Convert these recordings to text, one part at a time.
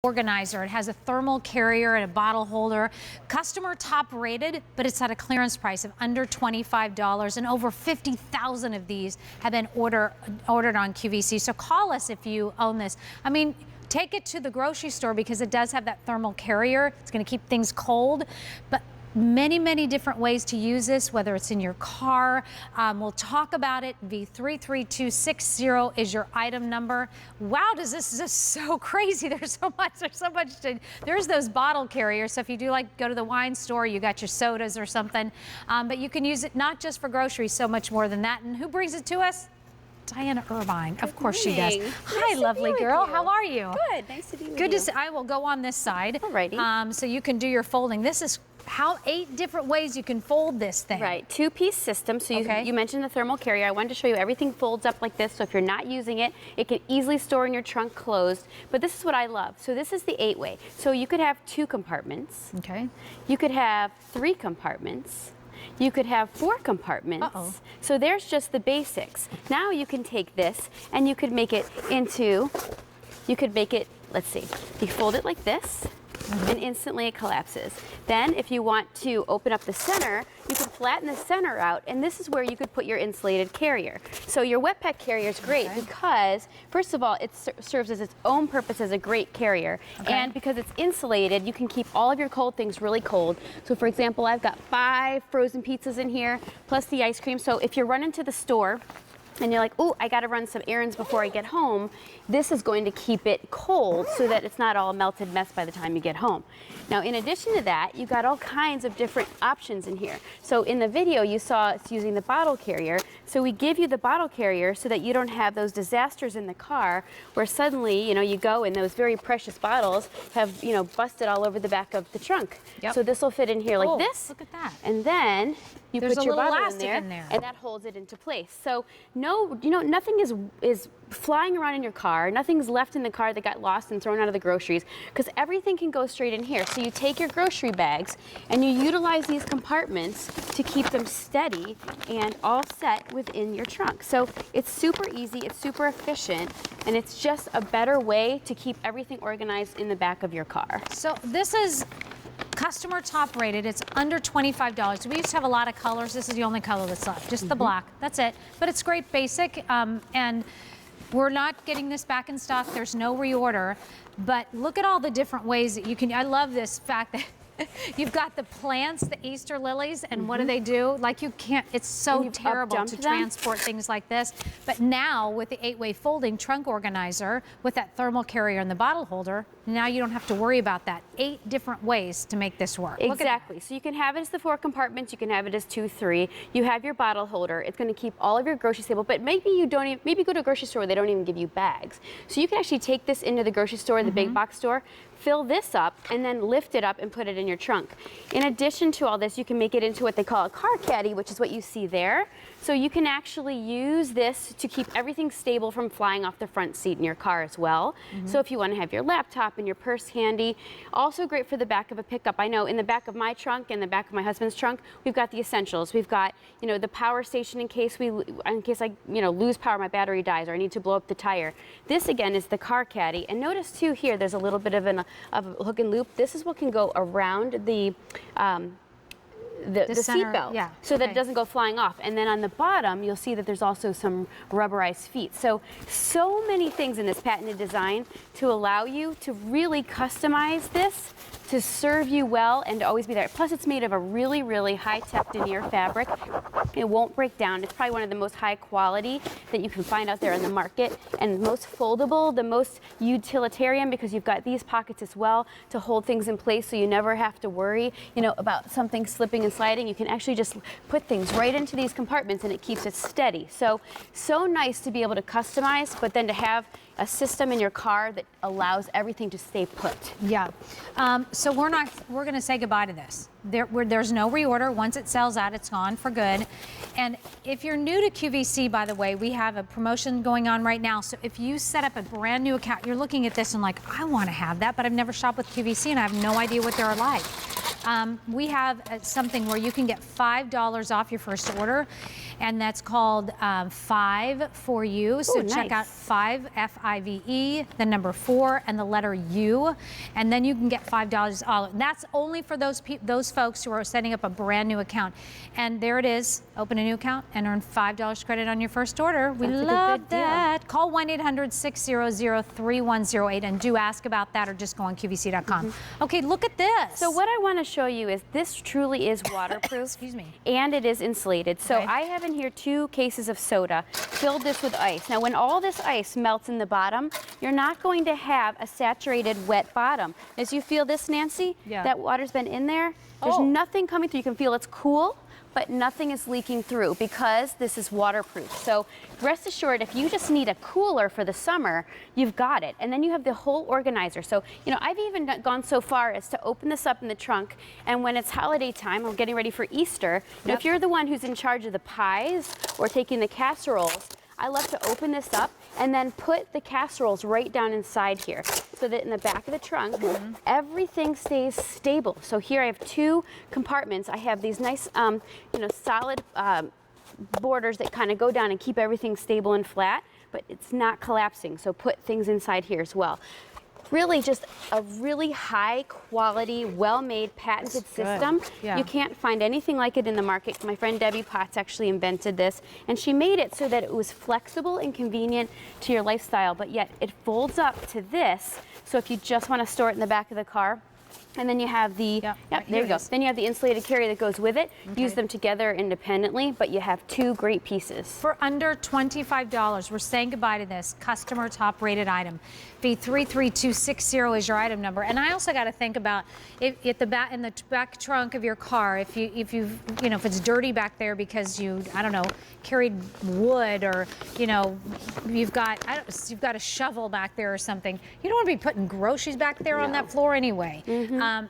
organizer. It has a thermal carrier and a bottle holder. Customer top rated, but it's at a clearance price of under $25, and over 50,000 of these have been ordered on QVC. So call us if you own this. I mean, take it to the grocery store because it does have that thermal carrier. It's going to keep things cold, but many different ways to use this, whether it's in your car. We'll talk about it. V33260 is your item number. Wow, this is just so crazy. There's so much there's those bottle carriers. So if you do like go to the wine store, you got your sodas or something, but you can use it not just for groceries, so much more than that. And who brings it to us? Diana Irvine. Of course she does. Hi, lovely girl. How are you? Good. Nice to be with you. Good to see. I will go on this side. Alrighty. So you can do your folding. This is 8 different ways you can fold this thing. Right. 2-piece system. So you mentioned the thermal carrier. I wanted to show you everything folds up like this. So if you're not using it, it can easily store in your trunk closed. But this is what I love. So this is the 8-way. So you could have 2 compartments. Okay. You could have 3 compartments. You could have 4 compartments. So there's just the basics. Now you can take this and you could make it into, let's see, you fold it like this. And instantly it collapses. Then if you want to open up the center, you can flatten the center out, and this is where you could put your insulated carrier. So your wet pack carrier is great because, first of all, it serves as its own purpose as a great carrier. And because it's insulated, you can keep all of your cold things really cold. So for example, I've got 5 frozen pizzas in here, plus the ice cream. So if you're running to the store, and you're like, oh, I got to run some errands before I get home, this is going to keep it cold so that it's not all a melted mess by the time you get home. Now, in addition to that, you got all kinds of different options in here. So in the video, you saw it's using the bottle carrier. So we give you the bottle carrier so that you don't have those disasters in the car where suddenly, you go and those very precious bottles have, busted all over the back of the trunk. So this will fit in here like this. Look at that. And then you put your bottle in there, and that holds it into place. So nothing is flying around in your car. Nothing's left in the car that got lost and thrown out of the groceries, because everything can go straight in here. So you take your grocery bags and you utilize these compartments to keep them steady and all set within your trunk. So it's super easy, it's super efficient, and it's just a better way to keep everything organized in the back of your car. So this is customer top rated. It's under $25. We used to have a lot of colors. This is the only color that's left, just the black. That's it. But it's great basic, and we're not getting this back in stock. There's no reorder. But look at all the different ways that you can. I love this fact that you've got the plants, the Easter lilies, and what do? Like, you can't, it's so terrible to transport things like this. But now with the 8-way folding trunk organizer, with that thermal carrier and the bottle holder, now you don't have to worry about that. 8 different ways to make this work. Exactly. So you can have it as the 4 compartments, you can have it as 2, 3. You have your bottle holder. It's going to keep all of your groceries stable, but maybe you don't even, maybe go to a grocery store where they don't even give you bags. So you can actually take this into the grocery store, the big box store, fill this up, and then lift it up and put it in your trunk. In addition to all this, you can make it into what they call a car caddy, which is what you see there. So you can actually use this to keep everything stable from flying off the front seat in your car as well. So if you want to have your laptop and your purse handy, also great for the back of a pickup. I know in the back of my trunk and the back of my husband's trunk, we've got the essentials. We've got, the power station in case I, lose power, my battery dies, or I need to blow up the tire. This again is the car caddy. And notice too here, there's a little bit of a hook and loop. This is what can go around the seat belt, so that it doesn't go flying off. And then on the bottom, you'll see that there's also some rubberized feet. So many things in this patented design to allow you to really customize this to serve you well and to always be there. Plus, it's made of a really high-tech denier fabric. It won't break down. It's probably one of the most high quality that you can find out there in the market, and most foldable, the most utilitarian, because you've got these pockets as well to hold things in place, so you never have to worry, about something slipping and sliding. You can actually just put things right into these compartments and it keeps it steady. So nice to be able to customize, but then to have a system in your car that allows everything to stay put. So we're going to say goodbye to this. There's no reorder. Once it sells out, it's gone for good. And if you're new to QVC, by the way, we have a promotion going on right now. So if you set up a brand new account, you're looking at this and like, I want to have that, but I've never shopped with QVC and I have no idea what they're like. We have something where you can get $5 off your first order. and that's called 5 for You. So Ooh, check out nice. 5, F-I-V-E, the number 4, and the letter U, and then you can get $5 all. And that's only for those folks who are setting up a brand new account. And there it is. Open a new account and earn $5 credit on your first order. We That's a love good deal. that. Call 1-800-600-3108 and do ask about that, or just go on QVC.com. Okay, look at this. So what I want to show you is this truly is waterproof. Excuse me. And it is insulated. So Okay. I have in here 2 cases of soda, filled this with ice. Now when all this ice melts in the bottom, you're not going to have a saturated wet bottom. As you feel this, Nancy, Yeah. that water's been in there, there's Oh. nothing coming through. You can feel it's cool, but nothing is leaking through because this is waterproof. So rest assured, if you just need a cooler for the summer, you've got it. And then you have the whole organizer. So, you know, I've even gone so far as to open this up in the trunk, and when it's holiday time, I'm getting ready for Easter, you know, if you're the one who's in charge of the pies or taking the casseroles, I love to open this up and then put the casseroles right down inside here so that in the back of the trunk, everything stays stable. So here I have 2 compartments. I have these nice, you know, solid borders that kind of go down and keep everything stable and flat, but it's not collapsing. So put things inside here as well. Really just a really high quality, well-made, patented system. Yeah. You can't find anything like it in the market. My friend Debbie Potts actually invented this, and she made it so that it was flexible and convenient to your lifestyle, but yet it folds up to this. So if you just want to store it in the back of the car, and then you have the, right there here you go. it is. Then you have the insulated carrier that goes with it. Use them together independently, but you have 2 great pieces. For under $25, we're saying goodbye to this customer top rated item. B33260 is your item number. And I also got to think about if in the back trunk of your car, if it's dirty back there because you, I don't know, carried wood, or you've got a shovel back there or something. You don't want to be putting groceries back there on that floor anyway.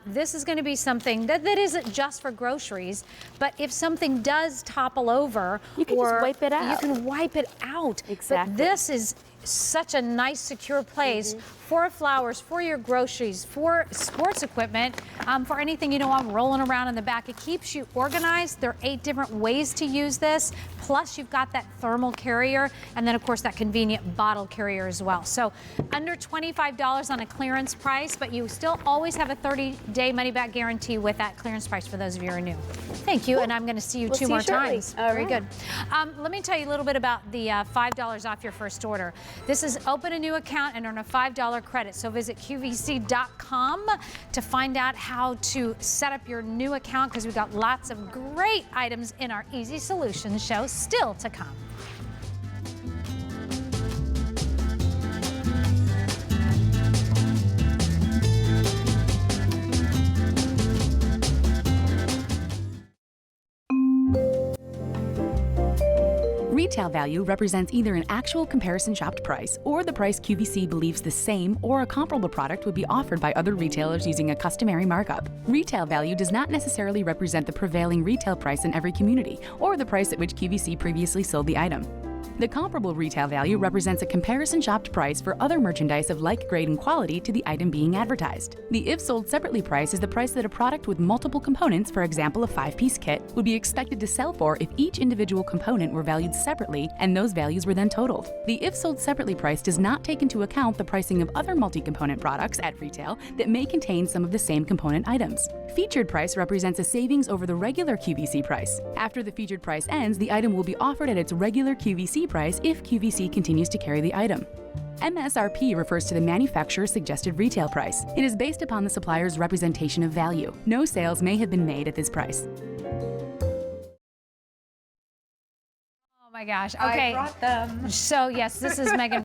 This is going to be something that isn't just for groceries, but if something does topple over, You can just wipe it out. You can wipe it out. Exactly. But this is such a nice, secure place for flowers, for your groceries, for sports equipment, for anything you don't want rolling around in the back. It keeps you organized. There are 8 different ways to use this. Plus, you've got that thermal carrier, and then, of course, that convenient bottle carrier as well. So under $25 on a clearance price, but you still always have a 30-day money-back guarantee with that clearance price for those of you who are new. Thank you, and I'm going to see you We'll 2 see more you shortly. times. All Very right. good. Let me tell you a little bit about the $5 off your first order. This is open a new account and earn a $5 credit. So visit QVC.com to find out how to set up your new account, because we've got lots of great items in our Easy Solutions show still to come. Retail value represents either an actual comparison shopped price or the price QVC believes the same or a comparable product would be offered by other retailers using a customary markup. Retail value does not necessarily represent the prevailing retail price in every community or the price at which QVC previously sold the item. The comparable retail value represents a comparison shopped price for other merchandise of like grade and quality to the item being advertised. The if sold separately price is the price that a product with multiple components, for example a 5-piece kit, would be expected to sell for if each individual component were valued separately and those values were then totaled. The if sold separately price does not take into account the pricing of other multi-component products at retail that may contain some of the same component items. Featured price represents a savings over the regular QVC price. After the featured price ends, the item will be offered at its regular QVC price if QVC continues to carry the item. MSRP refers to the manufacturer's suggested retail price. It is based upon the supplier's representation of value. No sales may have been made at this price. Oh my gosh. Okay. I brought them. So yes, this is Megan